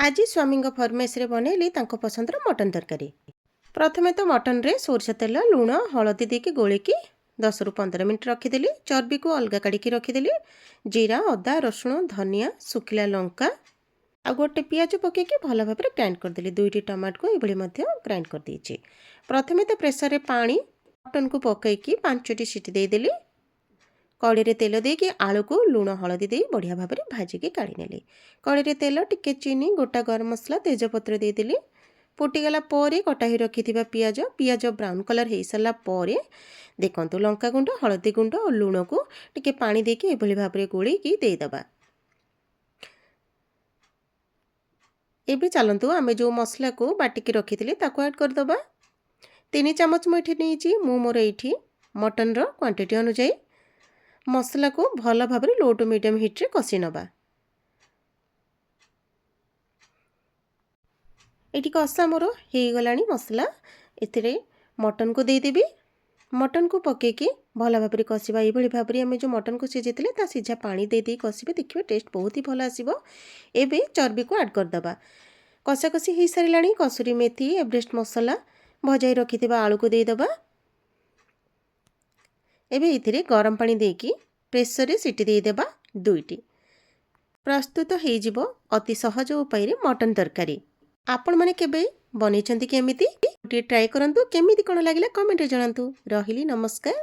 आज स्वामी फरमाइश बनैली पसंदर मटन तरकारी। प्रथमे तो मटन रे सोरष तेल लुण हलदी देकी गोलिकी 10 ରୁ 15 मिनट रखीदेली। चर्बी को अलग काढ़ी रखीदेली। जीरा अदा रसुण धनिया सुखिला लंका आ गोटे पियाज पकईकी भल भाव ग्राइंड करदेली। 2टी टमाटो को ये ग्राइंड कर देछि। प्रथमे तो प्रेसर रे पानी मटन को पकईकी 5टी सीटी देदेली। कड़े रे तेल देकी आलू को लुण हलदी दे बढ़िया भाव में भाजिकी काढ़ी नेली। कड़े रे तेल टिके चीनी गोटा गरम मसला तेजपत्र देदेली। फुटीगला पर कटाही रखी पियाज पियाज ब्राउन कलर हो सारा पर देखु लंका गुंड हलदी गुंड और लुण को टिके पानी देकी एभली भाव में गोलैकी देदबा। एबे चलतु आमे जो मसला को बाटिकी रखी ऐड करदबा। 3 चामच मुझे नहीं मु मोर ये मटन रो क्वांटिटी अनुसार मसला को भल भाव लो टू मीडियम हिट रे कषि नबा। ये कषा मोर हो गला मसला ए मटन को देदेवी। मटन को पकईकी भल भाव में कषा ये भाव में आम जो मटन को सीझे ता सीझा पानी दे कषे देखिए टेस्ट बहुत ही भल आसो। एबे चर्बी को ऐड करदबा। कषा कषि हो सारा कसुरी मेथी एवरेस्ट मसला भजाई रखि आलू को देदबा। एबे इथिरे गरम पानी देकी प्रेसर रे सीटी देदेबा 2टी। प्रस्तुत हो जिवो अति सहज उपाय रे मटन तरकारी। आपण माने केबे बनेछंती केमिति ट्राई करंतु। केमिति कोन लागिला कमेंट रे जणांतु। रहिली नमस्कार।